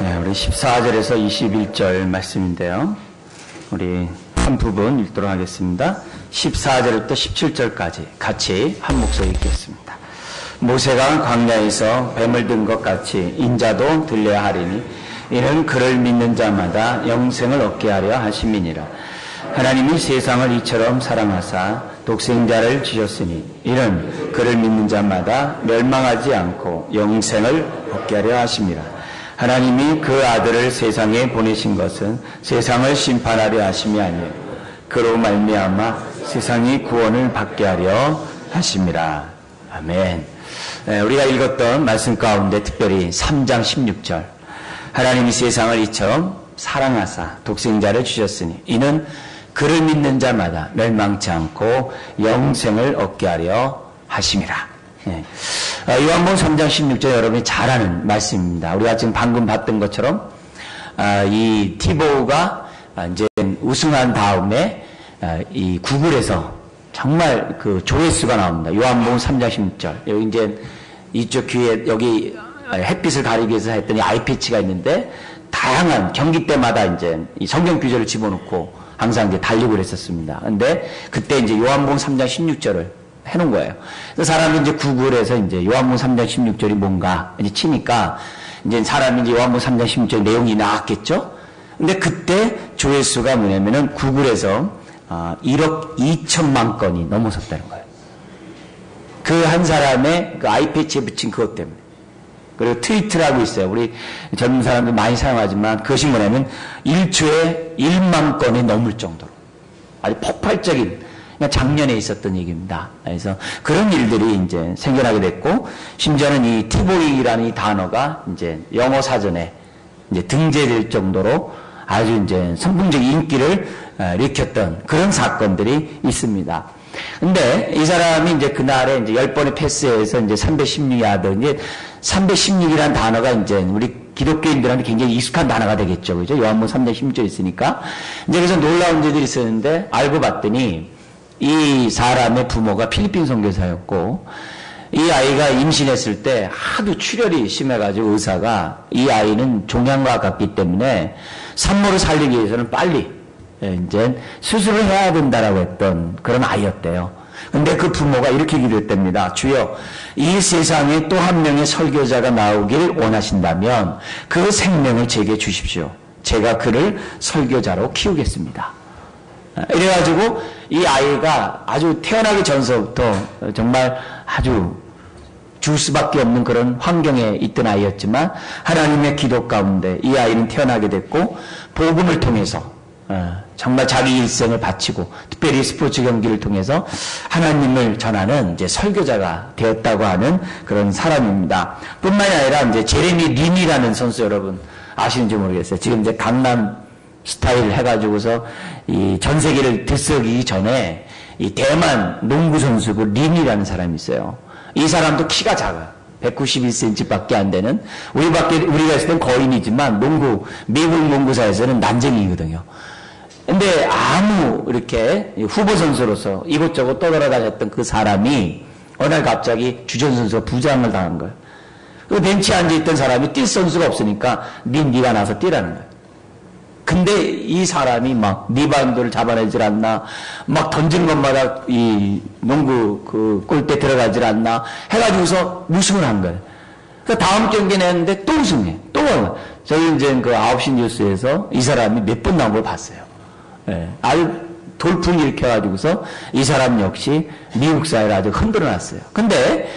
네, 우리 14절에서 21절 말씀인데요. 우리 한 부분 읽도록 하겠습니다. 14절부터 17절까지 같이 한 목소리 읽겠습니다. 모세가 광야에서 뱀을 든 것 같이 인자도 들려야 하리니 이는 그를 믿는 자마다 영생을 얻게 하려 하심이니라. 하나님이 세상을 이처럼 사랑하사 독생자를 주셨으니 이는 그를 믿는 자마다 멸망하지 않고 영생을 얻게 하려 하심이라. 하나님이 그 아들을 세상에 보내신 것은 세상을 심판하려 하심이 아니에요. 그로 말미암아 세상이 구원을 받게 하려 하심이라. 아멘. 우리가 읽었던 말씀 가운데 특별히 3장 16절 하나님이 세상을 이처럼 사랑하사 독생자를 주셨으니 이는 그를 믿는 자마다 멸망치 않고 영생을 얻게 하려 하심이라. 요한복음 3장 16절 여러분이 잘 아는 말씀입니다. 우리가 지금 방금 봤던 것처럼 이 티보가 이제 우승한 다음에 이 구글에서 정말 그 조회수가 나옵니다. 요한복음 3장 16절. 여기 이제 이쪽 귀에 여기 햇빛을 가리기 위해서 했더니 아이패치가 있는데 다양한 경기 때마다 이제 이 성경 규절을 집어넣고 항상 이제 달리고 그랬었습니다. 근데 그때 이제 요한복음 3장 16절을 해놓은 거예요. 그래서 사람이 이제 구글에서 이제 요한복음 3장 16절이 뭔가 이제 치니까 이제 사람이 이제 요한복음 3장 16절 내용이 나왔겠죠? 근데 그때 조회수가 뭐냐면은 구글에서 1억 2천만 건이 넘어섰다는 거예요. 그 한 사람의 그 아이패치에 붙인 그것 때문에. 그리고 트위터라고 있어요. 우리 젊은 사람들 많이 사용하지만 그것이 뭐냐면 1초에 1만 건이 넘을 정도로 아주 폭발적인 작년에 있었던 얘기입니다. 그래서 그런 일들이 이제 생겨나게 됐고 심지어는 이 티보이라는 이 단어가 이제 영어 사전에 이제 등재될 정도로 아주 이제 선풍적 인기를 일으켰던 그런 사건들이 있습니다. 근데 이 사람이 이제 그날에 이제 10번의 패스에서 이제 316야드, 이제 316이라는 단어가 이제 우리 기독교인들한테 굉장히 익숙한 단어가 되겠죠. 그죠? 요한복음 3장 16절 있으니까. 이제 그래서 놀라운 일들이 있었는데 알고 봤더니 이 사람의 부모가 필리핀 선교사였고 이 아이가 임신했을 때 하도 출혈이 심해가지고 의사가 이 아이는 종양과 같기 때문에 산모를 살리기 위해서는 빨리 이제 수술을 해야 된다라고 했던 그런 아이였대요. 근데 그 부모가 이렇게 기도했답니다. 주여, 이 세상에 또 한 명의 설교자가 나오길 원하신다면 그 생명을 제게 주십시오. 제가 그를 설교자로 키우겠습니다. 이래가지고 이 아이가 아주 태어나기 전서부터 정말 아주 줄 수밖에 없는 그런 환경에 있던 아이였지만 하나님의 기도 가운데 이 아이는 태어나게 됐고 복음을 통해서 정말 자기 일생을 바치고 특별히 스포츠 경기를 통해서 하나님을 전하는 이제 설교자가 되었다고 하는 그런 사람입니다. 뿐만이 아니라 이제 제레미 린이라는 선수 여러분 아시는지 모르겠어요. 지금 이제 강남 스타일 해가지고서 이 전 세계를 들썩이기 전에 이 대만 농구 선수고 린이라는 사람이 있어요. 이 사람도 키가 작아요. 191cm 밖에 안 되는, 우리가 있을 땐 거인이지만 미국 농구사에서는 난쟁이거든요. 근데 아무 이렇게 후보 선수로서 이곳저곳 떠돌아다녔던 그 사람이 어느 날 갑자기 주전 선수가 부상을 당한 거예요. 그 벤치에 앉아있던 사람이 뛸 선수가 없으니까 네가 나서 뛰라는 거예요. 근데 이 사람이 막 리바운드를 잡아내질 않나, 막 던진 것마다 이 농구 그 골대 들어가질 않나 해가지고서 우승을 한 거예요. 그 다음 경기 내는데 또 우승해. 또 저희 이제 그 9시 뉴스에서 이 사람이 몇 번 나온 걸 봤어요. 예, 아주 돌풍이 일으켜가지고서 이 사람 역시 미국 사회를 아주 흔들어 놨어요. 근데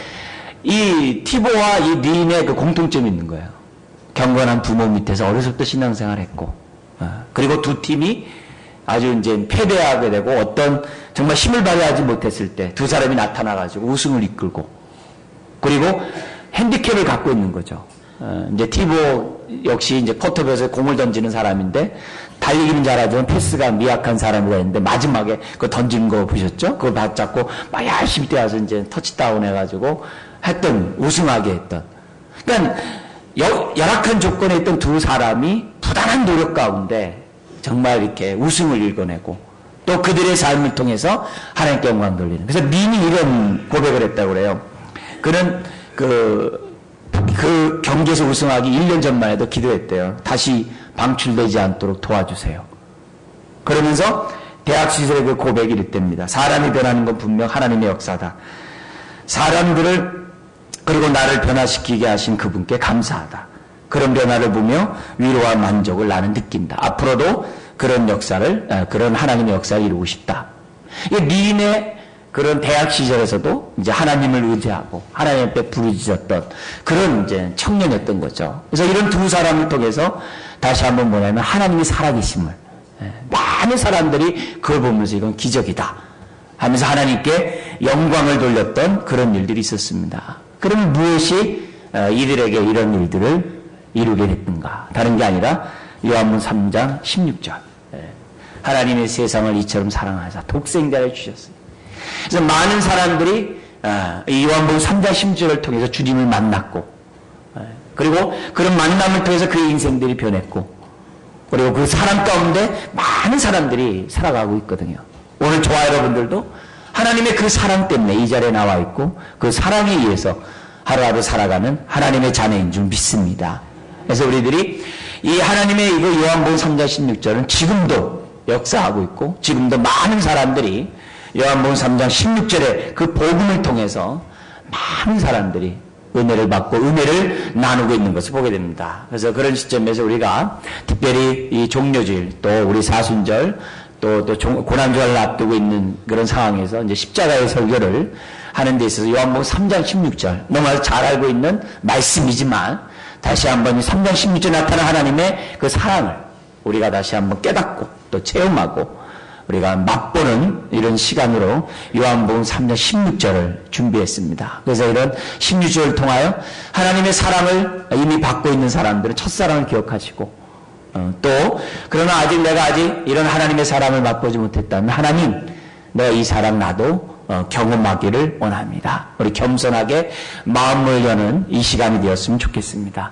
이 티보와 이 린의 그 공통점이 있는 거예요. 경건한 부모 밑에서 어려서부터 신앙생활을 했고, 그리고 두 팀이 아주 이제 패배하게 되고 어떤 정말 힘을 발휘하지 못했을 때 두 사람이 나타나가지고 우승을 이끌고, 그리고 핸디캡을 갖고 있는 거죠. 이제 티보 역시 이제 쿼터백에서 공을 던지는 사람인데 달리기는 잘하지만 패스가 미약한 사람이라 했는데 마지막에 그 던진 거 보셨죠? 그걸 받잡고 막 열심히 뛰어서 이제 터치다운 해가지고 했던, 우승하게 했던. 그러니까 열악한 조건에 있던 두 사람이 부단한 노력 가운데 정말 이렇게 우승을 일궈내고 또 그들의 삶을 통해서 하나님께 영광 돌리는. 그래서 린이 이런 고백을 했다고 그래요. 그는 그 경기에서 우승하기 1년 전만 해도 기도했대요. 다시 방출되지 않도록 도와주세요. 그러면서 대학 시절의 그 고백이 이랬답니다. 사람이 변하는 건 분명 하나님의 역사다. 사람들을 그리고 나를 변화시키게 하신 그분께 감사하다. 그런 변화를 보며 위로와 만족을 나는 느낀다. 앞으로도 그런 역사를, 그런 하나님의 역사를 이루고 싶다. 미인의 그런 대학 시절에서도 이제 하나님을 의지하고 하나님 앞에 부르짖었던 그런 이제 청년이었던 거죠. 그래서 이런 두 사람을 통해서 다시 한번 뭐냐면 하나님이 살아계심을, 많은 사람들이 그걸 보면서 이건 기적이다 하면서 하나님께 영광을 돌렸던 그런 일들이 있었습니다. 그럼 무엇이 이들에게 이런 일들을 이루게 됐던가? 다른 게 아니라 요한복음 3장 16절. 하나님의 세상을 이처럼 사랑하사 독생자를 주셨어요. 그래서 많은 사람들이 이 요한복음 3장 16절을 통해서 주님을 만났고, 그리고 그런 만남을 통해서 그의 인생들이 변했고, 그리고 그 사람 가운데 많은 사람들이 살아가고 있거든요. 오늘 저와 여러분들도 하나님의 그 사랑 때문에 이 자리에 나와 있고 그 사랑에 의해서 하루하루 살아가는 하나님의 자녀인 줄 믿습니다. 그래서 우리들이 이 하나님의 이거 요한복음 3장 16절은 지금도 역사하고 있고 지금도 많은 사람들이 요한복음 3장 16절의 그 복음을 통해서 많은 사람들이 은혜를 받고 은혜를 나누고 있는 것을 보게 됩니다. 그래서 그런 시점에서 우리가 특별히 이 종료주일 또 우리 사순절 또 고난주일을 앞두고 있는 그런 상황에서 이제 십자가의 설교를 하는 데 있어서 요한복음 3장 16절 너무 잘 알고 있는 말씀이지만 다시 한번 3장 16절에 나타난 하나님의 그 사랑을 우리가 다시 한번 깨닫고 또 체험하고 우리가 맛보는 이런 시간으로 요한복음 3장 16절을 준비했습니다. 그래서 이런 16절을 통하여 하나님의 사랑을 이미 받고 있는 사람들은 첫사랑을 기억하시고 또 그러나 내가 아직 이런 하나님의 사랑을 맛보지 못했다면 하나님 내가 이 사랑 나도 경험하기를 원합니다. 우리 겸손하게 마음을 여는 이 시간이 되었으면 좋겠습니다.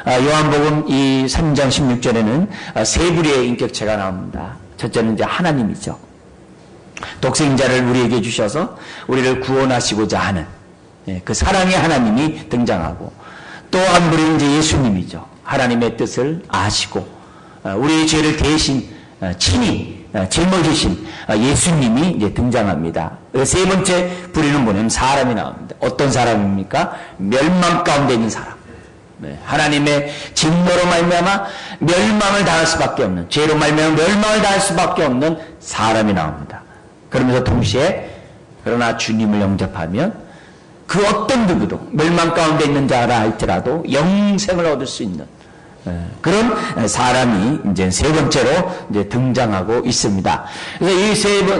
요한복음 이 3장 16절에는 세 부류의 인격체가 나옵니다. 첫째는 이제 하나님이죠. 독생자를 우리에게 주셔서 우리를 구원하시고자 하는 그 사랑의 하나님이 등장하고 또 한 부류는 이제 예수님이죠. 하나님의 뜻을 아시고 우리의 죄를 대신 친히 짊어지신 예수님이 이제 등장합니다. 세 번째 부류는 뭐냐면 사람이 나옵니다. 어떤 사람입니까? 멸망 가운데 있는 사람. 하나님의 진노로 말미암아 멸망을 당할 수밖에 없는, 죄로 말미암아 멸망을 당할 수밖에 없는 사람이 나옵니다. 그러면서 동시에 그러나 주님을 영접하면 그 어떤 누구도 멸망 가운데 있는 자라 할지라도 영생을 얻을 수 있는 그런 사람이 이제 세 번째로 이제 등장하고 있습니다. 그래서 이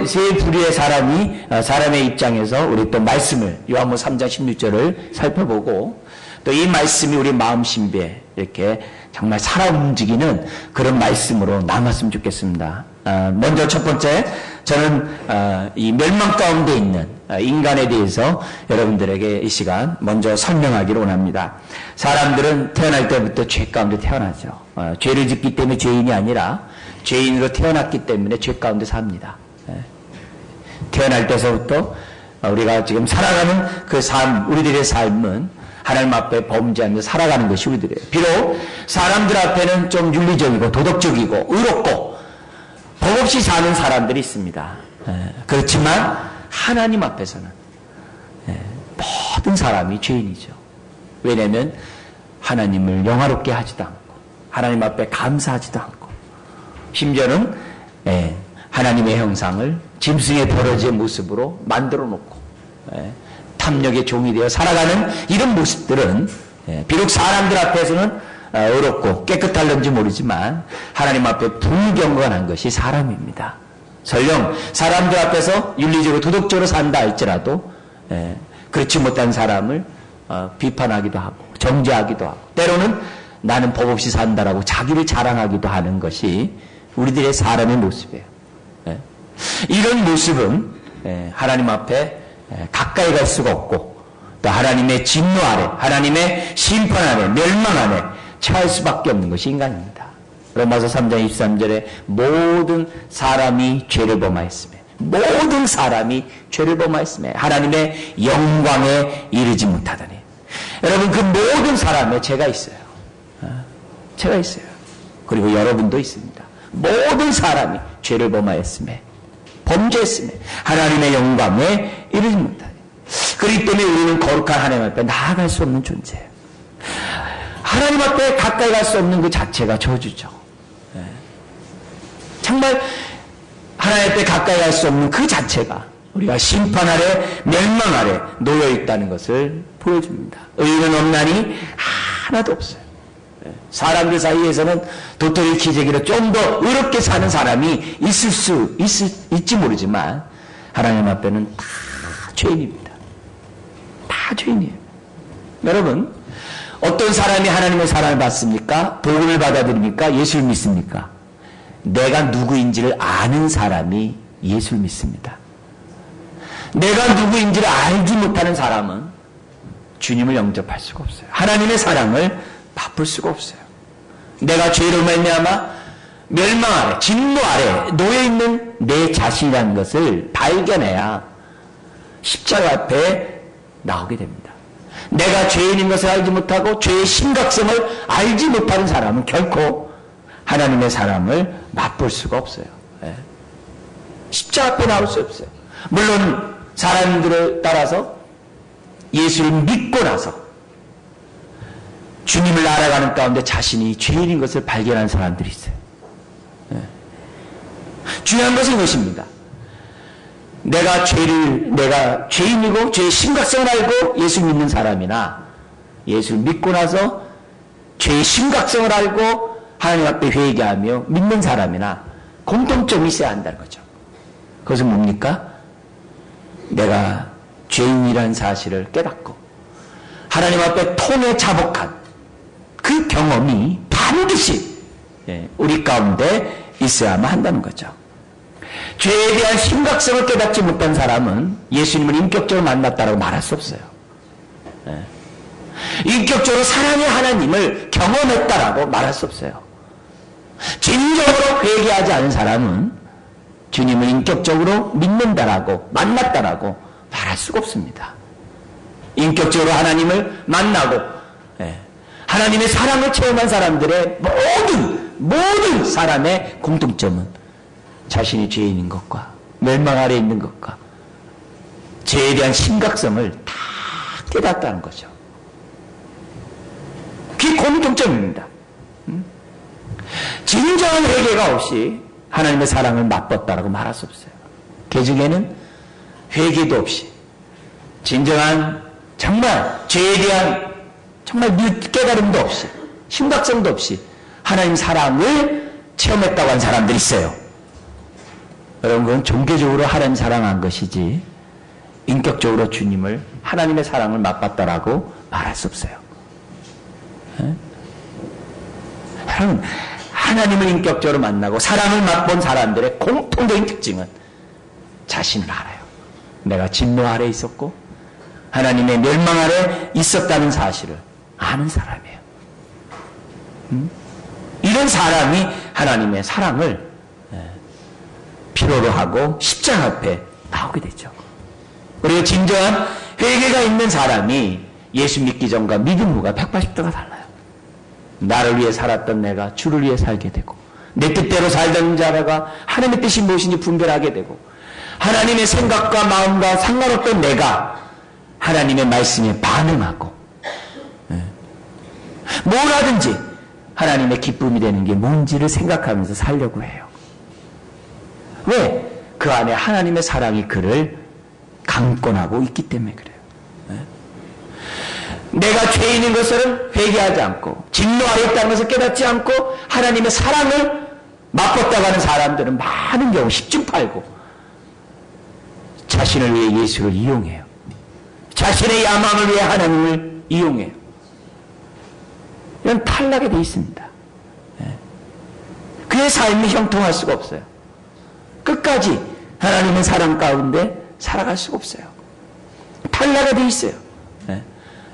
세 부류의 사람의 입장에서 우리 또 말씀을 요한복음 3장 16절을 살펴보고 또 이 말씀이 우리 마음 신비에 이렇게 정말 살아 움직이는 그런 말씀으로 남았으면 좋겠습니다. 먼저 첫 번째, 저는 이 멸망 가운데 있는 인간에 대해서 여러분들에게 이 시간 먼저 설명하기를 원합니다. 사람들은 태어날 때부터 죄 가운데 태어나죠. 죄를 짓기 때문에 죄인이 아니라 죄인으로 태어났기 때문에 죄 가운데 삽니다. 태어날 때서부터 우리가 지금 살아가는 그 삶, 우리들의 삶은 하나님 앞에 범죄하며 살아가는 것이 우리들이에요. 비록 사람들 앞에는 좀 윤리적이고 도덕적이고 의롭고 법 없이 사는 사람들이 있습니다. 그렇지만 하나님 앞에서는 모든 사람이 죄인이죠. 왜냐하면 하나님을 영화롭게 하지도 않고 하나님 앞에 감사하지도 않고 심지어는 하나님의 형상을 짐승의 버러지의 모습으로 만들어 놓고 탐욕의 종이 되어 살아가는 이런 모습들은 비록 사람들 앞에서는 의롭고 깨끗할는지 모르지만 하나님 앞에 불경건한 것이 사람입니다. 설령 사람들 앞에서 윤리적으로 도덕적으로 산다 할지라도 그렇지 못한 사람을 비판하기도 하고 정죄하기도 하고 때로는 나는 법 없이 산다라고 자기를 자랑하기도 하는 것이 우리들의 사람의 모습이에요. 이런 모습은 하나님 앞에 가까이 갈 수가 없고 또 하나님의 진노 아래, 하나님의 심판 아래, 멸망 아래 처할 수밖에 없는 것이 인간입니다. 로마서 3장 23절에 모든 사람이 죄를 범하였으며 모든 사람이 죄를 범하였으며 하나님의 영광에 이르지 못하더니 여러분, 그 모든 사람에 죄가 있어요. 죄가 있어요. 그리고 여러분도 있습니다. 모든 사람이 죄를 범하였음에, 범죄했음에 하나님의 영광에 이르지 못하니. 그렇기 때문에 우리는 거룩한 하나님 앞에 나아갈 수 없는 존재예요. 하나님 앞에 가까이 갈 수 없는 그 자체가 저주죠. 정말 하나님 앞에 가까이 갈 수 없는 그 자체가 우리가 심판 아래, 멸망 아래 놓여 있다는 것을 보여줍니다. 의인은 없나니 하나도 없어요. 사람들 사이에서는 도토리 키재기로 좀 더 의롭게 사는 사람이 있을지 모르지만 하나님 앞에는 다 죄인입니다. 다 죄인이에요. 여러분, 어떤 사람이 하나님의 사랑을 받습니까? 복음을 받아들입니까? 예수를 믿습니까? 내가 누구인지를 아는 사람이 예수를 믿습니다. 내가 누구인지를 알지 못하는 사람은 주님을 영접할 수가 없어요. 하나님의 사랑을 맛볼 수가 없어요. 내가 죄로 말미암아 멸망 아래, 진노 아래 놓여있는 내 자신이라는 것을 발견해야 십자가 앞에 나오게 됩니다. 내가 죄인인 것을 알지 못하고 죄의 심각성을 알지 못하는 사람은 결코 하나님의 사랑을 맛볼 수가 없어요. 십자가 앞에 나올 수 없어요. 물론 사람들을 따라서 예수를 믿고 나서 주님을 알아가는 가운데 자신이 죄인인 것을 발견한 사람들이 있어요. 중요한 것은 이것입니다. 내가 죄인이고 죄의 심각성을 알고 예수 믿는 사람이나 예수를 믿고 나서 죄의 심각성을 알고 하나님 앞에 회개하며 믿는 사람이나 공통점이 있어야 한다는 거죠. 그것은 뭡니까? 내가 죄인이라는 사실을 깨닫고 하나님 앞에 통에 자복한 그 경험이 반드시 우리 가운데 있어야만 한다는 거죠. 죄에 대한 심각성을 깨닫지 못한 사람은 예수님을 인격적으로 만났다고 말할 수 없어요. 인격적으로 사랑의 하나님을 경험했다라고 말할 수 없어요. 진정으로 회개하지 않은 사람은 주님을 인격적으로 믿는다라고 만났다라고 말할 수가 없습니다. 인격적으로 하나님을 만나고 하나님의 사랑을 체험한 사람들의 모든 사람의 공통점은 자신이 죄인인 것과 멸망 아래 있는 것과 죄에 대한 심각성을 다 깨닫다는 거죠. 그게 공통점입니다. 진정한 회개가 없이 하나님의 사랑을 맛봤다라고 말할 수 없어요. 그 중에는 회개도 없이 진정한 정말 죄에 대한 정말 깨달음도 없이 심각성도 없이 하나님 사랑을 체험했다고 한 사람들이 있어요. 여러분, 그건 종교적으로 하나님 사랑한 것이지 인격적으로 주님을 하나님의 사랑을 맛봤다라고 말할 수 없어요. 여러분, 하나님을 인격적으로 만나고 사랑을 맛본 사람들의 공통적인 특징은 자신을 알아요. 내가 진노 아래 있었고 하나님의 멸망 아래 있었다는 사실을 아는 사람이에요. 이런 사람이 하나님의 사랑을 필요로 하고 십자가 앞에 나오게 되죠. 그리고 진정한 회개가 있는 사람이 예수 믿기 전과 믿음 후가 180도가 달라요. 나를 위해 살았던 내가 주를 위해 살게 되고 내 뜻대로 살던 자가 하나님의 뜻이 무엇인지 분별하게 되고 하나님의 생각과 마음과 상관없던 내가 하나님의 말씀에 반응하고 뭘 하든지 하나님의 기쁨이 되는 게 뭔지를 생각하면서 살려고 해요. 왜? 그 안에 하나님의 사랑이 그를 강권하고 있기 때문에 그래요. 내가 죄인인 것을 회개하지 않고 진노 아래 있다는 것을 깨닫지 않고 하나님의 사랑을 맛봤다고 하는 사람들은 많은 경우 10중 8구 자신을 위해 예수를 이용해요. 자신의 야망을 위해 하나님을 이용해요. 이건 탈락이 되어 있습니다. 그의 삶이 형통할 수가 없어요. 끝까지 하나님의 사랑 가운데 살아갈 수가 없어요. 탈락이 되어 있어요.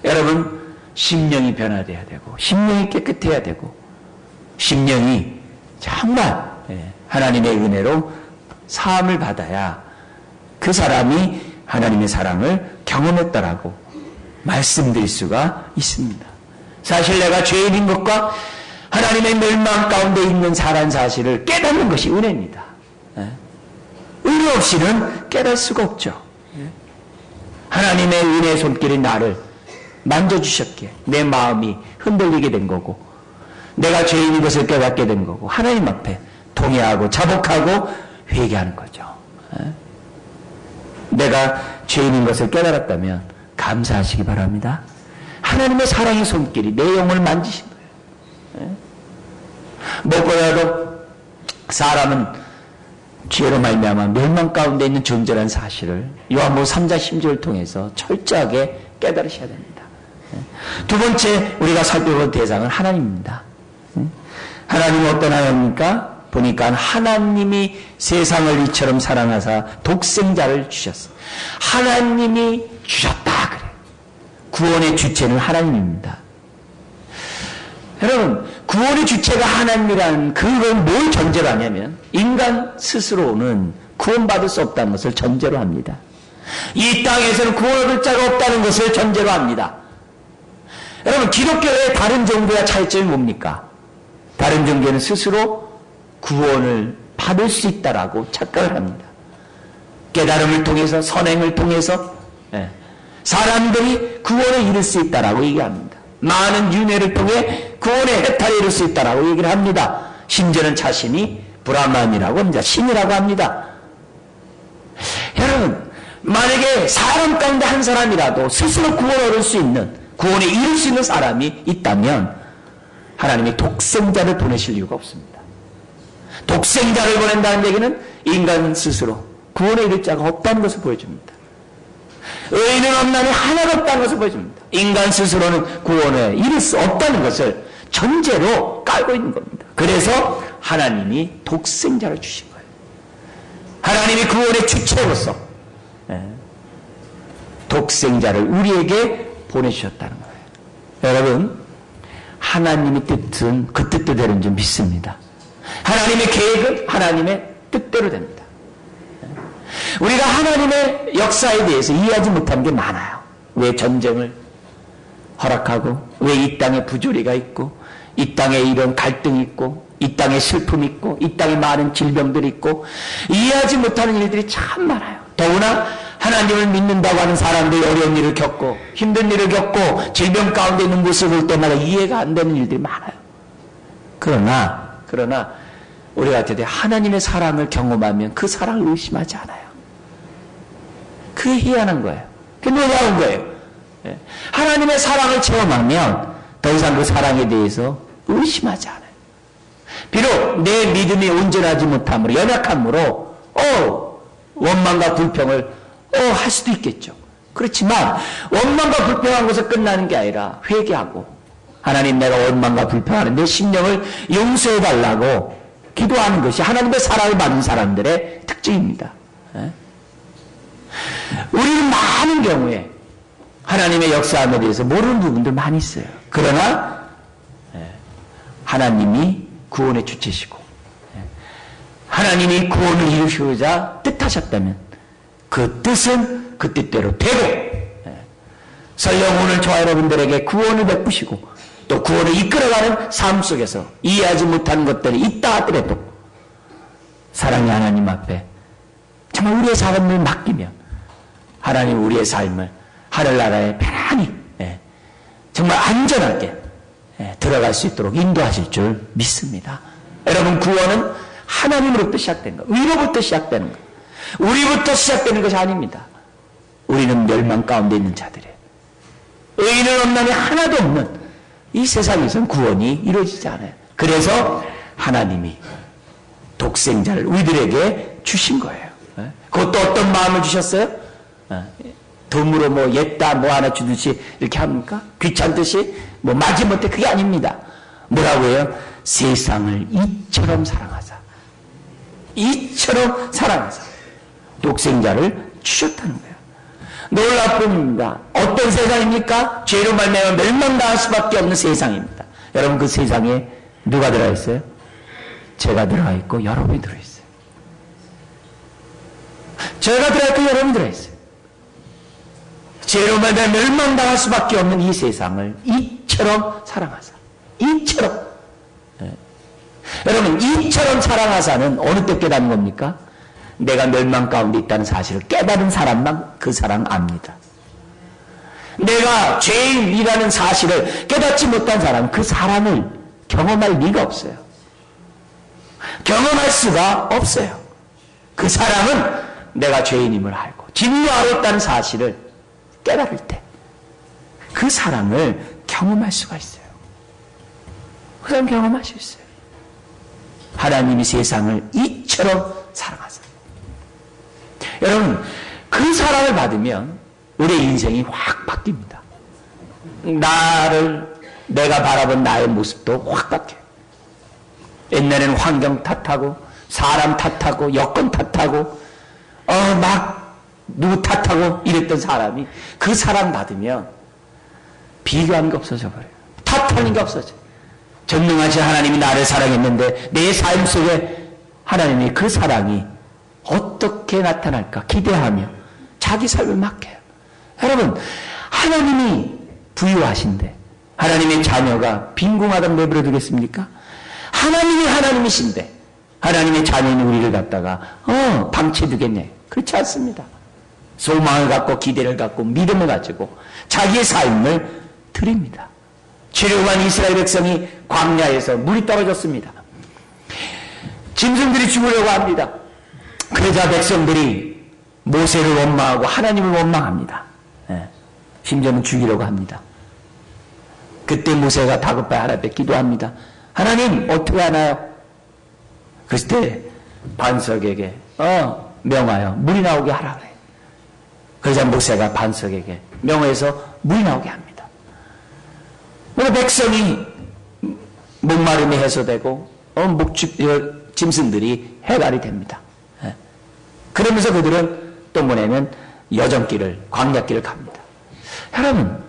여러분, 심령이 변화돼야 되고 심령이 깨끗해야 되고 심령이 정말 하나님의 은혜로 사함을 받아야 그 사람이 하나님의 사랑을 경험했다라고 말씀드릴 수가 있습니다. 사실 내가 죄인인 것과 하나님의 멸망 가운데 있는 자란 사실을 깨닫는 것이 은혜입니다. 은혜 없이는 깨달을 수가 없죠. 하나님의 은혜의 손길이 나를 만져주셨기에 내 마음이 흔들리게 된 거고, 내가 죄인인 것을 깨닫게 된 거고, 하나님 앞에 통회하고 자복하고 회개하는 거죠. 내가 죄인인 것을 깨달았다면 감사하시기 바랍니다. 하나님의 사랑의 손길이 내 영혼을 만지신 거예요. 무엇보다도 사람은 죄로 말미암아 멸망 가운데 있는 존재라는 사실을 요한복음 3장 10절을 통해서 철저하게 깨달으셔야 됩니다. 두 번째 우리가 살펴볼 대상은 하나님입니다. 하나님은 어떤 하나님입니까? 보니까 하나님이 세상을 이처럼 사랑하사 독생자를 주셨어. 하나님이 주셨다 그래. 구원의 주체는 하나님입니다. 여러분, 구원의 주체가 하나님이라는 그건 뭘 전제로 하냐면 인간 스스로는 구원받을 수 없다는 것을 전제로 합니다. 이 땅에서는 구원 얻을 자가 없다는 것을 전제로 합니다. 여러분, 기독교의 다른 종교와 차이점이 뭡니까? 다른 종교는 스스로 구원을 받을 수 있다라고 착각을 합니다. 깨달음을 통해서, 선행을 통해서 사람들이 구원에 이를 수 있다라고 얘기합니다. 많은 윤회를 통해 구원의 해탈에 이를 수 있다라고 얘기를 합니다. 심지어는 자신이 브라만이라고 합니다. 신이라고 합니다. 여러분, 만약에 사람 가운데 한 사람이라도 스스로 구원을 얻을 수 있는, 구원에 이룰 수 있는 사람이 있다면 하나님이 독생자를 보내실 이유가 없습니다. 독생자를 보낸다는 얘기는 인간 스스로 구원에 이를 자가 없다는 것을 보여줍니다. 의인은 없나니 하나도 없다는 것을 보여줍니다. 인간 스스로는 구원에 이를 수 없다는 것을 전제로 깔고 있는 겁니다. 그래서 하나님이 독생자를 주신 거예요. 하나님이 구원의 주체로서 독생자를 우리에게 보내주셨다는 거예요. 여러분, 하나님의 뜻은 그 뜻대로 되는 줄 믿습니다. 하나님의 계획은 하나님의 뜻대로 됩니다. 우리가 하나님의 역사에 대해서 이해하지 못한 게 많아요. 왜 전쟁을 허락하고, 왜 이 땅에 부조리가 있고, 이 땅에 이런 갈등이 있고, 이 땅에 슬픔이 있고, 이 땅에 많은 질병들이 있고, 이해하지 못하는 일들이 참 많아요. 더구나 하나님을 믿는다고 하는 사람들이 어려운 일을 겪고, 힘든 일을 겪고, 질병 가운데 있는 모습을 볼 때마다 이해가 안 되는 일들이 많아요. 그러나 우리가 하나님의 사랑을 경험하면 그 사랑을 의심하지 않아요. 그게 희한한 거예요. 그게 놀라운 거예요. 하나님의 사랑을 체험하면 더 이상 그 사랑에 대해서 의심하지 않아요. 비록 내 믿음이 온전하지 못함으로, 연약함으로 원망과 불평을 할 수도 있겠죠. 그렇지만 원망과 불평한 것에 끝나는 게 아니라 회개하고, 하나님, 내가 원망과 불평하는 내 심령을 용서해달라고 기도하는 것이 하나님의 사랑을 받은 사람들의 특징입니다. 우리는 많은 경우에 하나님의 역사함에 대해서 모르는 부분들 많이 있어요. 그러나 하나님이 구원의 주체시고 하나님이 구원을 이루시고자 뜻하셨다면 그 뜻은 그 뜻대로 되고, 설령 오늘 저와 여러분들에게 구원을 베푸시고 또 구원을 이끌어가는 삶 속에서 이해하지 못하는 것들이 있다 하더라도 사랑의 하나님 앞에 정말 우리의 삶을 맡기면 하나님 우리의 삶을 하늘나라에 편안히 정말 안전하게 들어갈 수 있도록 인도하실 줄 믿습니다. 여러분, 구원은 하나님으로부터 시작된 것, 위로부터 시작되는 것, 우리부터 시작되는 것이 아닙니다. 우리는 멸망 가운데 있는 자들이에요. 의인은 없나니 하나도 없는 이 세상에서는 구원이 이루어지지 않아요. 그래서 하나님이 독생자를 우리들에게 주신 거예요. 그것도 어떤 마음을 주셨어요? 덤으로 뭐 옛다 뭐 하나 주듯이 이렇게 합니까? 귀찮듯이 뭐 마지못해 그게 아닙니다. 뭐라고 해요? 세상을 이처럼 사랑하사, 이처럼 사랑하사 독생자를 주셨다는 거예요. 놀랍습니다. 어떤 세상입니까? 죄로 말미암아 멸망당할 수밖에 없는 세상입니다. 여러분, 그 세상에 누가 들어가 있어요? 제가 들어가 있고 여러분이 들어가 있어요. 제가 들어가 있고 여러분이 들어가 있어요. 죄로 말미암아 멸망당할 수밖에 없는 이 세상을 이처럼 사랑하사. 이처럼. 여러분, 이처럼 사랑하사는 어느 때 깨닫는 겁니까? 내가 멸망 가운데 있다는 사실을 깨달은 사람만 그 사랑 압니다. 내가 죄인이라는 사실을 깨닫지 못한 사람은 그 사랑을 경험할 리가 없어요. 경험할 수가 없어요. 그 사랑은 내가 죄인임을 알고 진노하였다는 사실을 깨달을 때 그 사랑을 경험할 수가 있어요. 그 사람 경험할 수 있어요. 하나님이 세상을 이처럼 사랑하사. 여러분, 그 사랑을 받으면 우리의 인생이 확 바뀝니다. 내가 바라본 나의 모습도 확 바뀌어요. 옛날에는 환경 탓하고 사람 탓하고 여건 탓하고 막 누구 탓하고 이랬던 사람이 그 사랑 받으면 비교하는 게 없어져 버려요. 탓하는 게 없어져요. 전능하신 하나님이 나를 사랑했는데 내 삶 속에 하나님이 그 사랑이 어떻게 나타날까 기대하며 자기 삶을 맡겨요. 여러분, 하나님이 부유하신데 하나님의 자녀가 빈궁하다가 내버려 두겠습니까? 하나님이 하나님이신데 하나님의 자녀인 우리를 갖다가 방치해두겠네. 그렇지 않습니다. 소망을 갖고 기대를 갖고 믿음을 가지고 자기의 삶을 드립니다. 출애굽한 이스라엘 백성이 광야에서 물이 떨어졌습니다. 짐승들이 죽으려고 합니다. 그러자 백성들이 모세를 원망하고 하나님을 원망합니다. 심지어는 죽이려고 합니다. 그때 모세가 다급하게 하나님 앞에 기도합니다. 하나님 어떻게 하나요? 그때 반석에게 명하여 물이 나오게 하라 그래. 그러자 모세가 반석에게 명해서 물이 나오게 합니다. 백성이 목마름이 해소되고 짐승들이 해갈이 됩니다. 그러면서 그들은 똥보내는 여정길을 광야길을 갑니다. 여러분,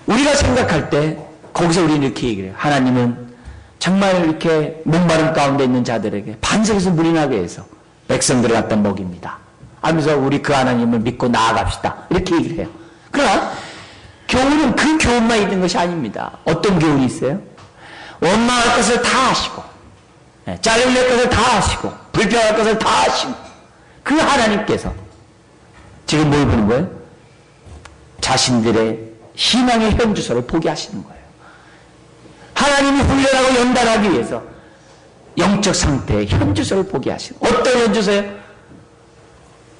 우리가 생각할 때 거기서 우리는 이렇게 얘기를 해요. 하나님은 정말 이렇게 목마름 가운데 있는 자들에게 반석에서 물이 나게 해서 백성들을 갖다 먹입니다 하면서 우리 그 하나님을 믿고 나아갑시다 이렇게 얘기를 해요. 그러나 교훈은 그 교훈만 있는 것이 아닙니다. 어떤 교훈이 있어요? 원망할 것을 다 하시고 짜증낼 것을 다 하시고 불평할 것을 다 하시고 그 하나님께서 지금 뭘 보는 거예요? 자신들의 희망의 현주소를 포기하시는 거예요. 하나님이 훈련하고 연단하기 위해서 영적 상태의 현주소를 포기하시는 거예요. 어떤 현주소예요?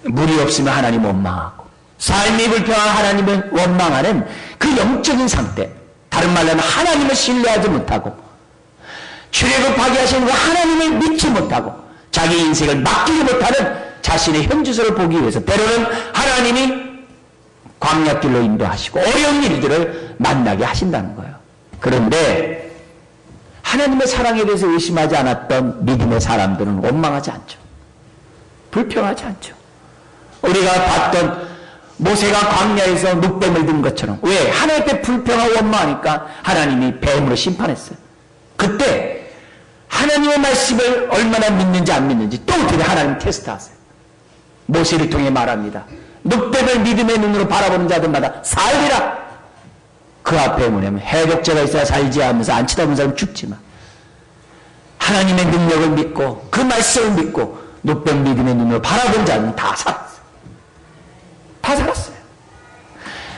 물이 없으면 하나님 원망하고 삶이 불평한 하나님을 원망하는 그 영적인 상태, 다른 말로 하면 하나님을 신뢰하지 못하고 출애굽하게 하시는 그 하나님을 믿지 못하고 자기 인생을 맡기지 못하는 자신의 현주소를 보기 위해서 때로는 하나님이 광야길로 인도하시고 어려운 일들을 만나게 하신다는 거예요. 그런데 하나님의 사랑에 대해서 의심하지 않았던 믿음의 사람들은 원망하지 않죠. 불평하지 않죠. 우리가 봤던 모세가 광야에서 늑뱀을 든 것처럼 왜? 하나님 앞에 불평하고 원망하니까 하나님이 뱀으로 심판했어요. 그때 하나님의 말씀을 얼마나 믿는지 안 믿는지 또 어떻게 하나님 테스트하세요. 모세를 통해 말합니다. 늑뱀을 믿음의 눈으로 바라보는 자들마다 살리라. 그 앞에 뭐냐면 해독제가 있어야 살지 하면서 안 치다 보는 사람은 죽지만 하나님의 능력을 믿고 그 말씀을 믿고 늑뱀 믿음의 눈으로 바라본 자는 다 살았어요. 다 살았어요.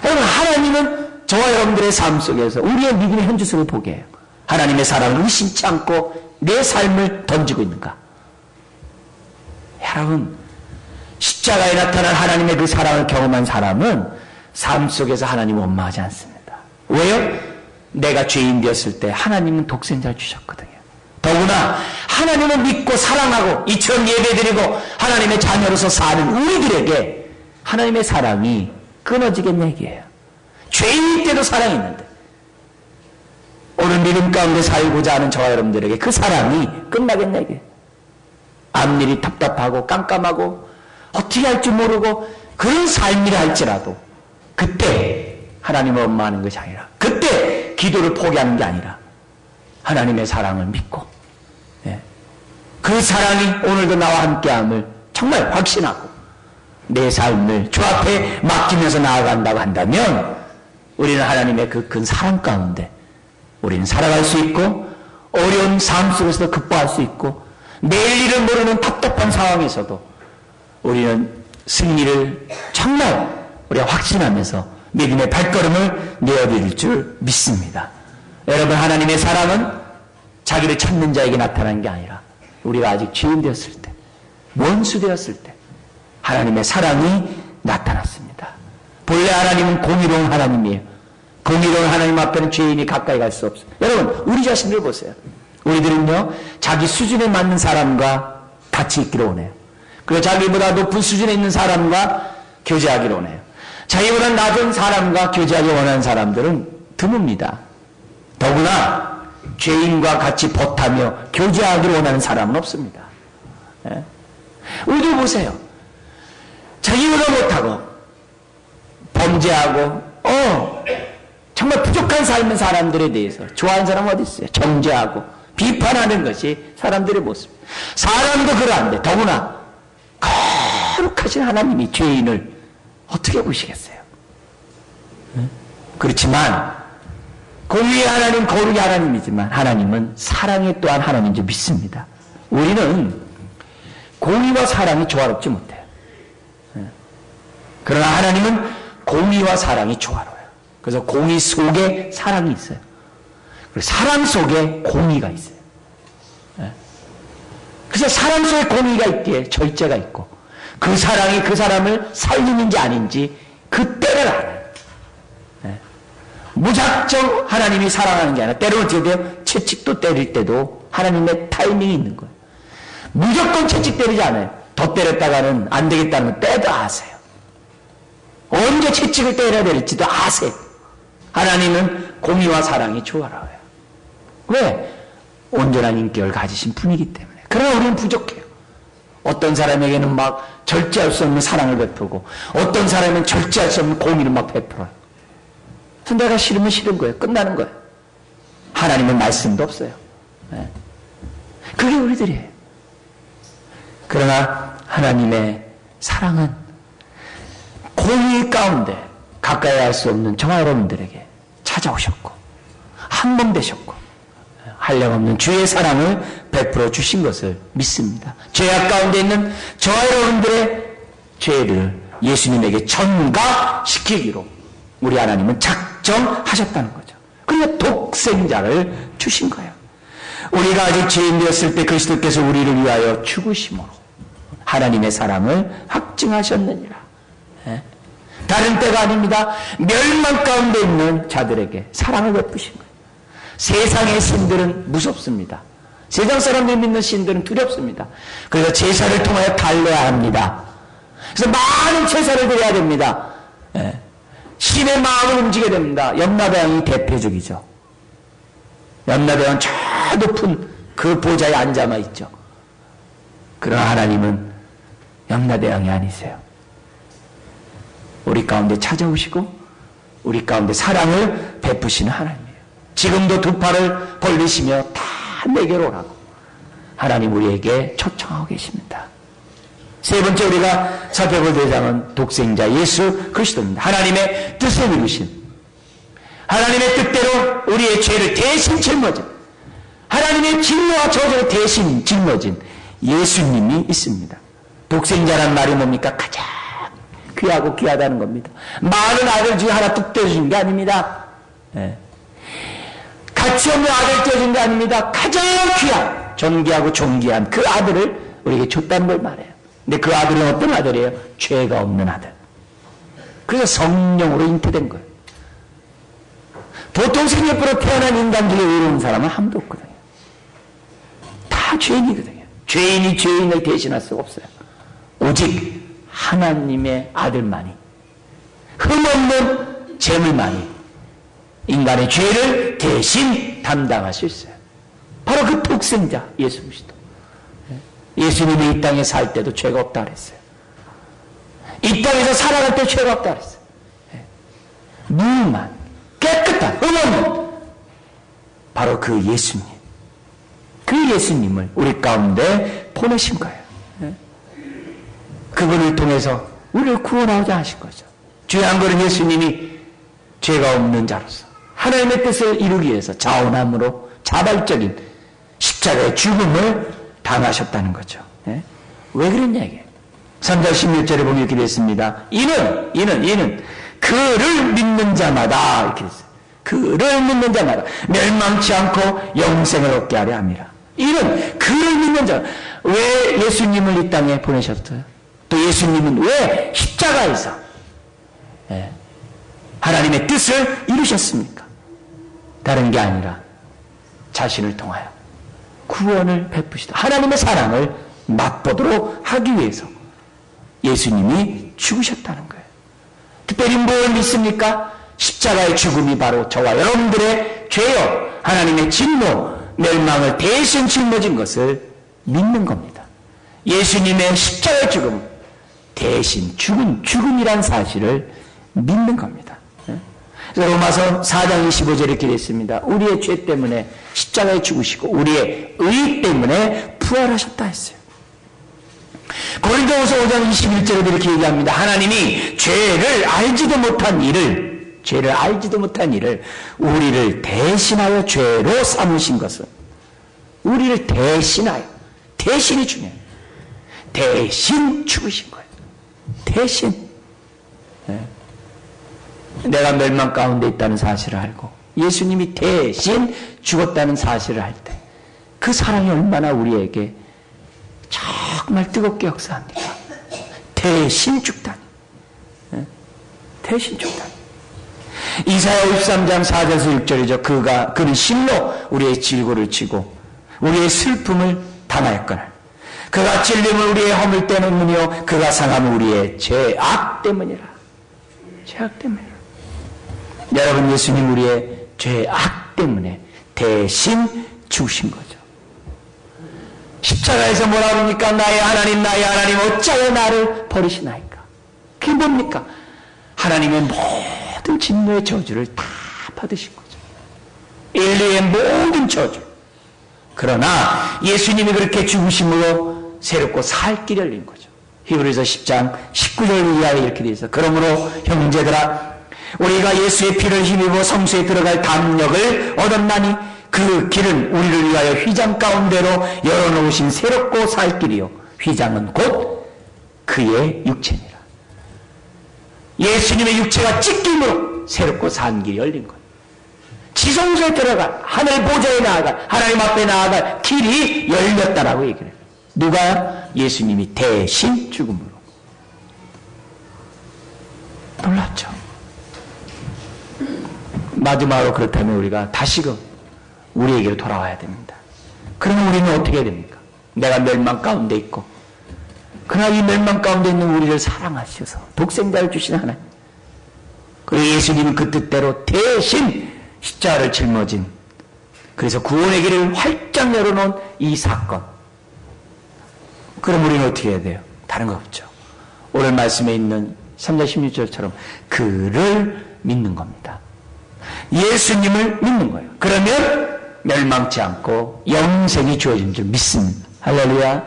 여러분, 하나님은 저와 여러분들의 삶 속에서 우리의 믿음의 현주소를 보게 해요. 하나님의 사랑을 의심치 않고 내 삶을 던지고 있는가? 여러분, 십자가에 나타난 하나님의 그 사랑을 경험한 사람은 삶 속에서 하나님을 원망하지 않습니다. 왜요? 내가 죄인 되었을 때 하나님은 독생자를 주셨거든요. 더구나 하나님을 믿고 사랑하고 이처럼 예배드리고 하나님의 자녀로서 사는 우리들에게 하나님의 사랑이 끊어지겠냐 얘기예요. 죄인일 때도 사랑이 있는데 오늘 믿음 가운데 살고자 하는 저와 여러분들에게 그 사랑이 끝나겠냐 얘기예요. 앞일이 답답하고 깜깜하고 어떻게 할 줄 모르고 그런 삶이라 할지라도 그때 하나님을 원망하는 것이 아니라 그때 기도를 포기하는 게 아니라 하나님의 사랑을 믿고 그 사랑이 오늘도 나와 함께함을 정말 확신하고 내 삶을 주 앞에 맡기면서 나아간다고 한다면 우리는 하나님의 그 큰 사랑 가운데 우리는 살아갈 수 있고 어려운 삶 속에서도 극복할 수 있고 내일 일을 모르는 답답한 상황에서도 우리는 승리를 정말 우리가 확신하면서 믿음의 발걸음을 내어드릴 줄 믿습니다. 여러분, 하나님의 사랑은 자기를 찾는 자에게 나타나는 게 아니라 우리가 아직 죄인 되었을 때, 원수 되었을 때 하나님의 사랑이 나타났습니다. 본래 하나님은 공의로운 하나님이에요. 공의로운 하나님 앞에는 죄인이 가까이 갈 수 없어요. 여러분, 우리 자신을 보세요. 우리들은요, 자기 수준에 맞는 사람과 같이 있기를 원해요. 그리고 자기보다 높은 수준에 있는 사람과 교제하기를 원해요. 자기보다 낮은 사람과 교제하기 원하는 사람들은 드뭅니다. 더구나 죄인과 같이 벗하며 교제하기를 원하는 사람은 없습니다. 예? 우리도 보세요. 자기보다 못하고 범죄하고 정말 부족한 삶의 사람들에 대해서 좋아하는 사람 어디 있어요? 정죄하고 비판하는 것이 사람들의 모습. 사람도 그러한데 더구나 거룩하신 하나님이 죄인을 어떻게 보시겠어요? 네? 그렇지만 공의의 하나님, 거룩의 하나님이지만 하나님은 사랑의 또한 하나님인 줄 믿습니다. 우리는 공의와 사랑이 조화롭지 못해요. 네? 그러나 하나님은 공의와 사랑이 조화로워요. 그래서 공의 속에 사랑이 있어요. 그리고 사랑 속에 공의가 있어요. 네? 그래서 사랑 속에 공의가 있기에 절제가 있고 그 사랑이 그 사람을 살리는지 아닌지 그때를 알아요. 네. 무작정 하나님이 사랑하는 게 아니라 때로는 어떻게 돼요? 채찍도 때릴 때도 하나님의 타이밍이 있는 거예요. 무조건 채찍 때리지 않아요. 더 때렸다가는 안 되겠다는 건 때도 아세요. 언제 채찍을 때려야 될지도 아세요. 하나님은 공의와 사랑이 조화로워요. 왜? 온전한 인격을 가지신 분이기 때문에. 그러나 우리는 부족해요. 어떤 사람에게는 막 절제할 수 없는 사랑을 베풀고 어떤 사람은 절제할 수 없는 공의를 막 베풀어요. 그래서 내가 싫으면 싫은 거예요. 끝나는 거예요. 하나님은 말씀도 없어요. 네. 그게 우리들이에요. 그러나 하나님의 사랑은 공의 가운데 가까이 할 수 없는 저와 여러분들에게 찾아오셨고 한 몸 되셨고 한량없는 주의 사랑을 베풀어 주신 것을 믿습니다. 죄악 가운데 있는 저와 여러분들의 죄를 예수님에게 전가시키기로 우리 하나님은 작정하셨다는 거죠. 그러니까 독생자를 주신 거예요. 우리가 아직 죄인 되었을 때 그리스도께서 우리를 위하여 죽으심으로 하나님의 사랑을 확증하셨느니라. 다른 때가 아닙니다. 멸망 가운데 있는 자들에게 사랑을 베푸신 거예요. 세상의 신들은 무섭습니다. 세상 사람들이 믿는 신들은 두렵습니다. 그래서 제사를 통하여 달래야 합니다. 그래서 많은 제사를 드려야 됩니다. 신의 마음을 움직여야 됩니다. 염라대왕이 대표적이죠. 염라대왕은 저 높은 그 보좌에 앉아만 있죠. 그러나 하나님은 염라대왕이 아니세요. 우리 가운데 찾아오시고 우리 가운데 사랑을 베푸시는 하나님이에요. 지금도 두 팔을 벌리시며 다 내게로 오라고 하나님 우리에게 초청하고 계십니다. 세 번째 우리가 살펴볼 대상은 독생자 예수 그리스도입니다. 하나님의 뜻을 이루신 하나님의 뜻대로 우리의 죄를 대신 짊어진 하나님의 진노와 저주를 대신 짊어진 예수님이 있습니다. 독생자란 말이 뭡니까? 가장 귀하고 귀하다는 겁니다. 많은 아들 중에 하나 뚝 떼어주신 게 아닙니다. 가치 없는 아들 떼어준 게 아닙니다. 가장 귀한 존귀하고 존귀한 그 아들을 우리에게 줬다는 걸 말해요. 근데 그 아들은 어떤 아들이에요? 죄가 없는 아들. 그래서 성령으로 잉태된 거예요. 보통 생명으로 태어난 인간 중에 의로운 사람은 아무도 없거든요. 다 죄인이거든요. 죄인이 죄인을 대신할 수가 없어요. 오직 하나님의 아들만이 흠없는 재물만이 인간의 죄를 대신 담당할 수 있어요. 바로 그 독생자 예수 그리스도. 예수님이 이 땅에 살 때도 죄가 없다 그랬어요. 이 땅에서 살아갈 때 죄가 없다 그랬어요. 무만 깨끗한 흠없는 바로 그 예수님. 그 예수님을 우리 가운데 보내신 거예요. 그분을 통해서 우리를 구원하고자 하신 거죠. 중요한 것은 예수님이 죄가 없는 자로서 하나님의 뜻을 이루기 위해서 자원함으로 자발적인 십자가의 죽음을 당하셨다는 거죠. 예? 왜 그랬냐 이게. 3절 16절에 보면 이렇게 됐습니다. 이는 그를 믿는 자마다 이렇게 됐어요. 그를 믿는 자마다 멸망치 않고 영생을 얻게 하려 함이라. 이는 그를 믿는 자. 왜 예수님을 이 땅에 보내셨어요? 또 예수님은 왜 십자가에서 하나님의 뜻을 이루셨습니까? 다른 게 아니라 자신을 통하여 구원을 베푸시다. 하나님의 사랑을 맛보도록 하기 위해서 예수님이 죽으셨다는 거예요. 특별히 뭘 믿습니까? 십자가의 죽음이 바로 저와 여러분들의 죄요, 하나님의 진노, 멸망을 대신 짊어진 것을 믿는 겁니다. 예수님의 십자가의 죽음, 대신 죽음이란 사실을 믿는 겁니다. 그래서 로마서 4장 25절에 이렇게 됐습니다. 우리의 죄 때문에 십자가에 죽으시고 우리의 의 때문에 부활하셨다 했어요. 고린도후서 5장 21절에도 이렇게 얘기합니다. 하나님이 죄를 알지도 못한 일을 우리를 대신하여 죄로 삼으신 것은, 우리를 대신이 중요해요. 대신 죽으신 거예요. 대신. 내가 멸망 가운데 있다는 사실을 알고 예수님이 대신 죽었다는 사실을 알 때 그 사랑이 얼마나 우리에게 정말 뜨겁게 역사합니까? 대신 죽다니. 대신 죽다니. 이사야 53장 4절에서 6절이죠. 그는 실로 우리의 질고를 치고 우리의 슬픔을 당하였거늘 그가 찔림을 우리의 허물 때문이요 그가 상함은 우리의 죄악 때문이라. 죄악 때문이라. 여러분, 예수님 우리의 죄악 때문에 대신 죽으신 거죠. 십자가에서 뭐라 그럽니까? 나의 하나님 어찌하여 나를 버리시나이까? 그게 뭡니까? 하나님의 모든 진노의 저주를 다 받으신 거죠. 인류의 모든 저주. 그러나 예수님이 그렇게 죽으심으로 새롭고 살 길이 열린 거죠. 히브리서 10장 19절 이하에 이렇게 되어 있어. 그러므로 형제들아, 우리가 예수의 피를 힘입어 성소에 들어갈 담력을 얻었나니 그 길은 우리를 위하여 휘장 가운데로 열어놓으신 새롭고 살 길이요 휘장은 곧 그의 육체니라. 예수님의 육체가 찢김으로 새롭고 산 길이 열린 것. 지성소에 들어갈, 하늘 보좌에 나아갈, 하나님 앞에 나아갈 길이 열렸다라고 얘기를 해요. 누가요? 예수님이 대신 죽음으로. 놀랍죠? 마지막으로 그렇다면 우리가 다시금 우리에게로 돌아와야 됩니다. 그러면 우리는 어떻게 해야 됩니까? 내가 멸망 가운데 있고, 그러나 이 멸망 가운데 있는 우리를 사랑하셔서 독생자를 주신 하나님, 그리고 예수님은 그 뜻대로 대신 십자가를 짊어진, 그래서 구원의 길을 활짝 열어놓은 이 사건. 그럼 우리는 어떻게 해야 돼요? 다른 거 없죠. 오늘 말씀에 있는 3장 16절처럼 그를 믿는 겁니다. 예수님을 믿는 거예요. 그러면 멸망치 않고 영생이 주어진 줄 믿습니다. 할렐루야.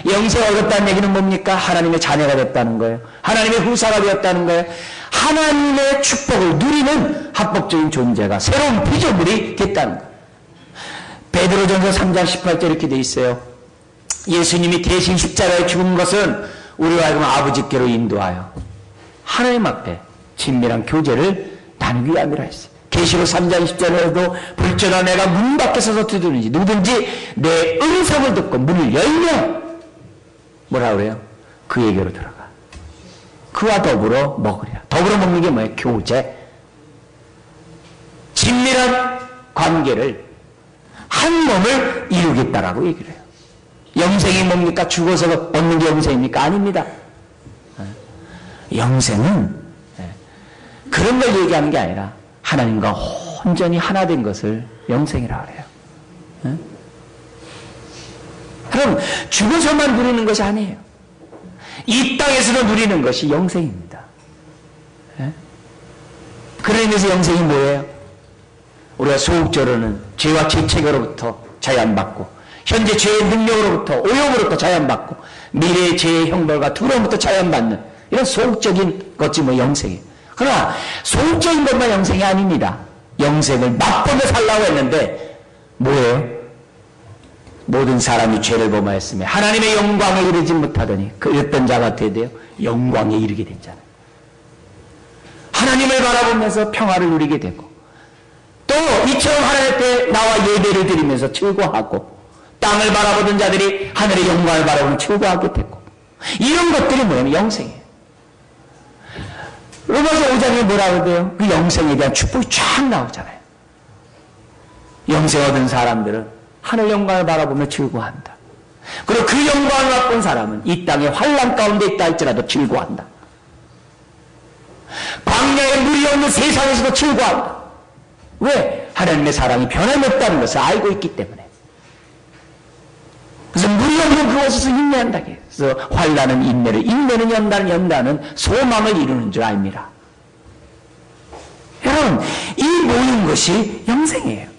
영생을 얻었다는 얘기는 뭡니까? 하나님의 자녀가 됐다는 거예요. 하나님의 후사가 되었다는 거예요. 하나님의 축복을 누리는 합법적인 존재가, 새로운 피조물이 됐다는 거예요. 베드로전서 3장 18절 이렇게 돼 있어요. 예수님이 대신 십자가에 죽은 것은 우리와 하여금 아버지께로 인도하여 하나님 앞에 친밀한 교제를 나누기 위함이라 했어요. 계시록 3장 10절에도 불전하 내가 문 밖에 서서 두드리는지 누구든지 내 음성을 듣고 문을 열면 뭐라 그래요? 그에게로 들어가 그와 더불어 먹으리라. 더불어 먹는 게 뭐예요? 교제. 친밀한 관계를, 한 몸을 이루겠다라고 얘기를 해요. 영생이 뭡니까? 죽어서 얻는 게 영생입니까? 아닙니다. 영생은 그런 걸 얘기하는 게 아니라 하나님과 온전히 하나 된 것을 영생이라고 그래요. 그럼 죽어서만 누리는 것이 아니에요. 이 땅에서도 누리는 것이 영생입니다. 그런 의미에서 영생이 뭐예요? 우리가 소극적으로는 죄와 죄책으로부터 자유받고, 현재 죄의 능력으로부터, 오염으로부터 자유받고, 미래의 죄의 형벌과 두려움부터 자유받는 이런 소극적인 것이 뭐 영생이에요. 그러나 소극적인 것만 영생이 아닙니다. 영생을 맛보며 살라고 했는데 뭐예요? 모든 사람이 죄를 범하였으며 하나님의 영광에 이르지 못하더니 그 어떤 자가 어떻게 돼요? 영광에 이르게 됐잖아요. 하나님을 바라보면서 평화를 누리게 되고 또 이처럼 하나님 앞에 나와 예배를 드리면서 즐거워하고 땅을 바라보던 자들이 하늘의 영광을 바라보면 즐거워하게 됐고 이런 것들이 뭐냐면 영생이에요. 로마서 5장에 뭐라고 해요? 그 영생에 대한 축복이 쫙 나오잖아요. 영생 얻은 사람들은 하늘 영광을 바라보며 즐거워한다. 그리고 그 영광을 맛본 사람은 이 땅에 환난 가운데 있다 할지라도 즐거워한다. 광야에 물이 없는 세상에서도 즐거워한다. 왜? 하나님의 사랑이 변함없다는 것을 알고 있기 때문에. 그래서 물이 없는 그곳에서 인내한다. 그래서 환난은 인내를, 인내는 연단은 소망을 이루는 줄 압니다. 여러분, 이 모든 것이 영생이에요.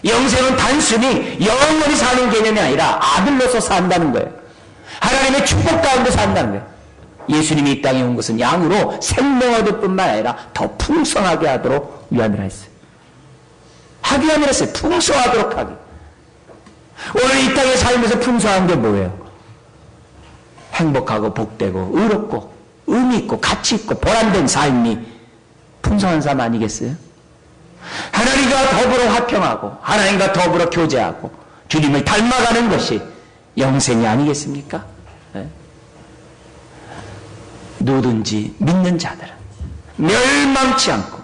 영생은 단순히 영원히 사는 개념이 아니라 아들로서 산다는 거예요. 하나님의 축복 가운데 산다는 거예요. 예수님이 이 땅에 온 것은 양으로 생명 얻을 뿐만 아니라 더 풍성하게 하도록 위함이라 했어요. 하기 위함이라 했어요. 풍성하도록 하기. 오늘 이 땅에 살면서 풍성한 게 뭐예요? 행복하고 복되고 의롭고 의미 있고 가치 있고 보람된 삶이 풍성한 삶 아니겠어요? 하나님과 더불어 화평하고 하나님과 더불어 교제하고 주님을 닮아가는 것이 영생이 아니겠습니까? 네? 누구든지 믿는 자들은 멸망치 않고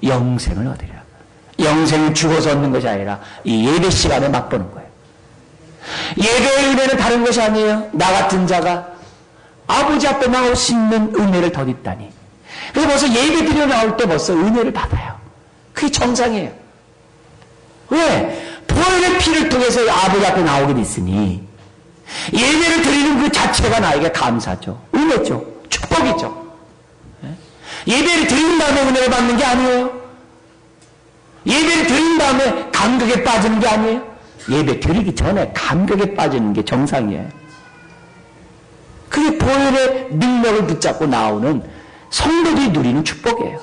영생을 얻으리라. 영생은 죽어서 얻는 것이 아니라 이 예배 시간에 맛보는 거예요. 예배의 은혜는 다른 것이 아니에요. 나 같은 자가 아버지 앞에 나올 수 있는 은혜를 덧입다니. 그래서 벌써 예배 드려 나올 때 벌써 은혜를 받아요. 그게 정상이에요. 왜? 보혈의 피를 통해서 아버지 앞에 나오게 됐으니 예배를 드리는 그 자체가 나에게 감사죠. 은혜죠. 축복이죠. 예배를 드린 다음에 은혜를 받는 게 아니에요. 예배를 드린 다음에 감격에 빠지는 게 아니에요. 예배 드리기 전에 감격에 빠지는 게 정상이에요. 그게 보혈의 능력을 붙잡고 나오는 성도들이 누리는 축복이에요.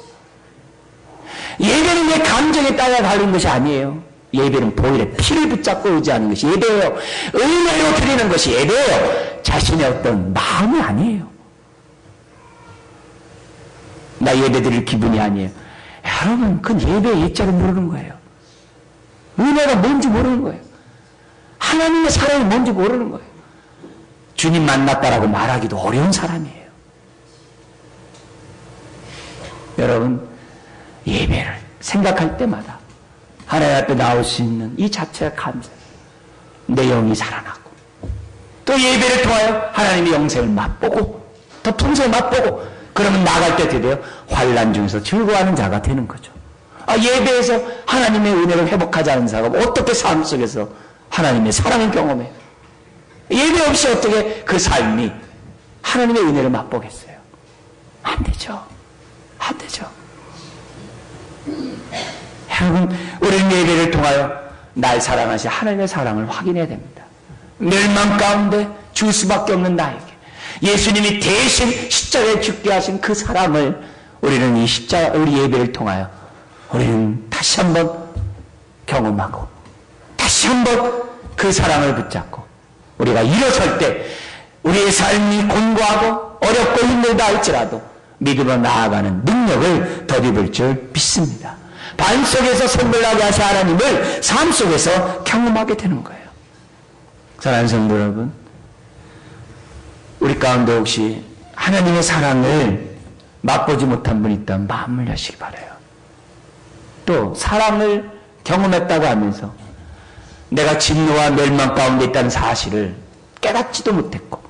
예배는 내 감정에 따라 다른 것이 아니에요. 예배는 보혈의 피를 붙잡고 의지하는 것이 예배예요. 은혜로 드리는 것이 예배예요. 자신의 어떤 마음이 아니에요. 나 예배 드릴 기분이 아니에요. 여러분, 그건 예배의 예자를 모르는 거예요. 은혜가 뭔지 모르는 거예요. 하나님의 사랑이 뭔지 모르는 거예요. 주님 만났다라고 말하기도 어려운 사람이에요. 여러분, 예배를 생각할 때마다 하나님 앞에 나올 수 있는 이 자체가 감사해요. 내 영이 살아나고 또 예배를 통하여 하나님의 영생을 맛보고 더 풍성히 맛보고 그러면 나갈 때 드디어 환난 중에서 즐거워하는 자가 되는 거죠. 예배에서 하나님의 은혜를 회복하지 않은 사람은 어떻게 삶 속에서 하나님의 사랑을 경험해요? 예배 없이 어떻게 그 삶이 하나님의 은혜를 맛보겠어요? 안 되죠. 안 되죠. 여러분, 우리는 예배를 통하여 날 사랑하신 하나님의 사랑을 확인해야 됩니다. 멸망 가운데 줄 수밖에 없는 나에게 예수님이 대신 십자가에 죽게 하신 그 사랑을 우리는 이 우리 예배를 통하여 우리는 다시 한번 경험하고 다시 한번 그 사랑을 붙잡고 우리가 일어설 때 우리의 삶이 곤고하고 어렵고 힘들다 할지라도 믿음으로 나아가는 능력을 덧입을 줄 믿습니다. 반 속에서 선물나게 하신 하나님을 삶 속에서 경험하게 되는 거예요. 사랑하는 성도 여러분, 우리 가운데 혹시 하나님의 사랑을 맛보지 못한 분이 있다면 마음을 여시기 바라요. 또 사랑을 경험했다고 하면서 내가 진노와 멸망 가운데 있다는 사실을 깨닫지도 못했고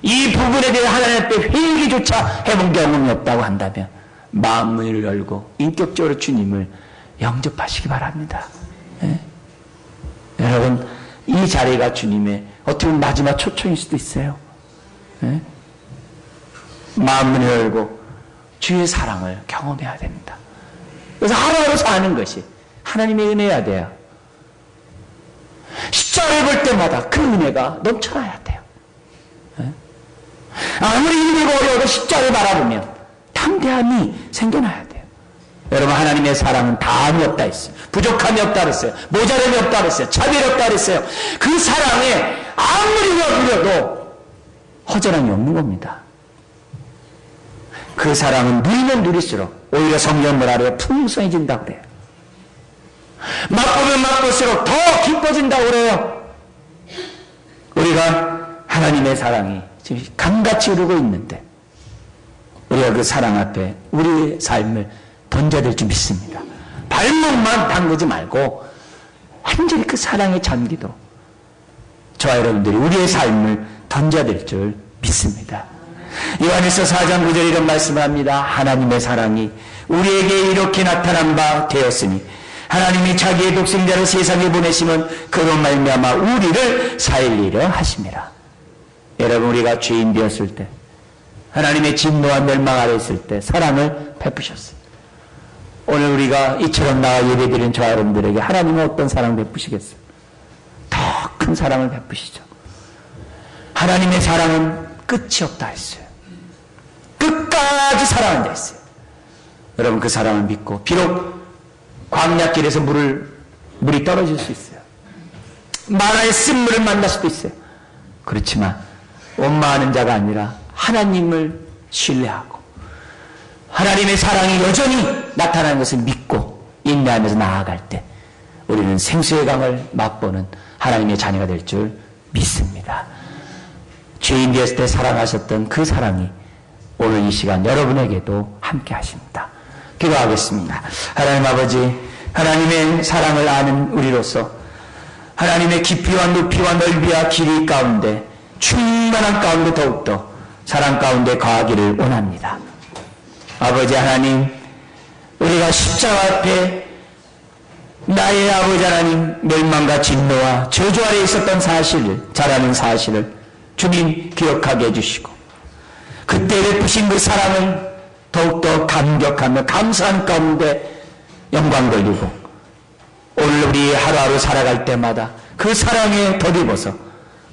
이 부분에 대해 하나님 앞에 회개조차 해본 경험이 없다고 한다면 마음을 열고 인격적으로 주님을 영접하시기 바랍니다. 네? 여러분, 이 자리가 주님의 어떻게 보면 마지막 초청일 수도 있어요. 네? 마음을 열고 주의 사랑을 경험해야 됩니다. 그래서 하루하루 사는 것이 하나님의 은혜여야 돼요. 십자가를 볼 때마다 그 은혜가 넘쳐나야 돼요. 네? 아무리 힘들고 어려워도 십자가를 바라보면 담대함이 생겨나야 돼요. 여러분, 하나님의 사랑은 다함이 없다 했어요. 부족함이 없다 그랬어요. 모자람이 없다 그랬어요. 차별이 없다 그랬어요. 그 사랑에 아무리 누려도 허전함이 없는 겁니다. 그 사랑은 누리면 누릴수록 오히려 성경 뭐라 그래요? 풍성해진다고 그래요. 맛보면 맛볼수록 더 기뻐진다고 그래요. 우리가 하나님의 사랑이 지금 강같이 흐르고 있는데 우리가 그 사랑 앞에 우리의 삶을 던져야 될 줄 믿습니다. 발목만 담그지 말고 완전히 그 사랑에 잠기도록 저와 여러분들이 우리의 삶을 던져야 될 줄 믿습니다. 요한일서 4장 9절에 이런 말씀을 합니다. 하나님의 사랑이 우리에게 이렇게 나타난 바 되었으니 하나님이 자기의 독생자를 세상에 보내시면 그로 말미암아 우리를 살리려 하심이라. 여러분, 우리가 죄인 되었을 때, 하나님의 진노와 멸망 아래 있을 때 사랑을 베푸셨어요. 오늘 우리가 이처럼 나와 예배드린 저와 여러분들에게 하나님은 어떤 사랑 베푸시겠어요? 더 큰 사랑을 베푸시죠. 하나님의 사랑은 끝이 없다 했어요. 끝까지 사랑한다 했어요. 여러분, 그 사랑을 믿고 비록 광야길에서 물이 떨어질 수 있어요. 만화의 쓴물을 만날 수도 있어요. 그렇지만 원망하는 자가 아니라 하나님을 신뢰하고 하나님의 사랑이 여전히 나타나는 것을 믿고 인내하면서 나아갈 때 우리는 생수의 강을 맛보는 하나님의 자녀가 될 줄 믿습니다. 죄인 되었을 때 사랑하셨던 그 사랑이 오늘 이 시간 여러분에게도 함께 하십니다. 기도하겠습니다. 하나님 아버지, 하나님의 사랑을 아는 우리로서 하나님의 깊이와 높이와 넓이와 길이 가운데 충만한 가운데 더욱더 사랑 가운데 거하기를 원합니다. 아버지 하나님, 우리가 십자가 앞에 나의 아버지 하나님 멸망과 진노와 저주 아래 있었던 사실을, 잘 아는 사실을 주님 기억하게 해주시고 그때 베푸신 그 사랑을 더욱더 감격하며 감사한 가운데 영광 돌리고 오늘 우리 하루하루 살아갈 때마다 그 사랑에 덧입어서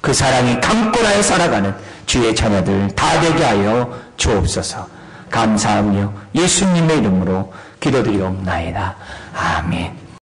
그 사랑이 강권하여 살아가는 주의 자녀들 다 되게 하여 주옵소서. 감사하며 예수님의 이름으로 기도드리옵나이다. 아멘.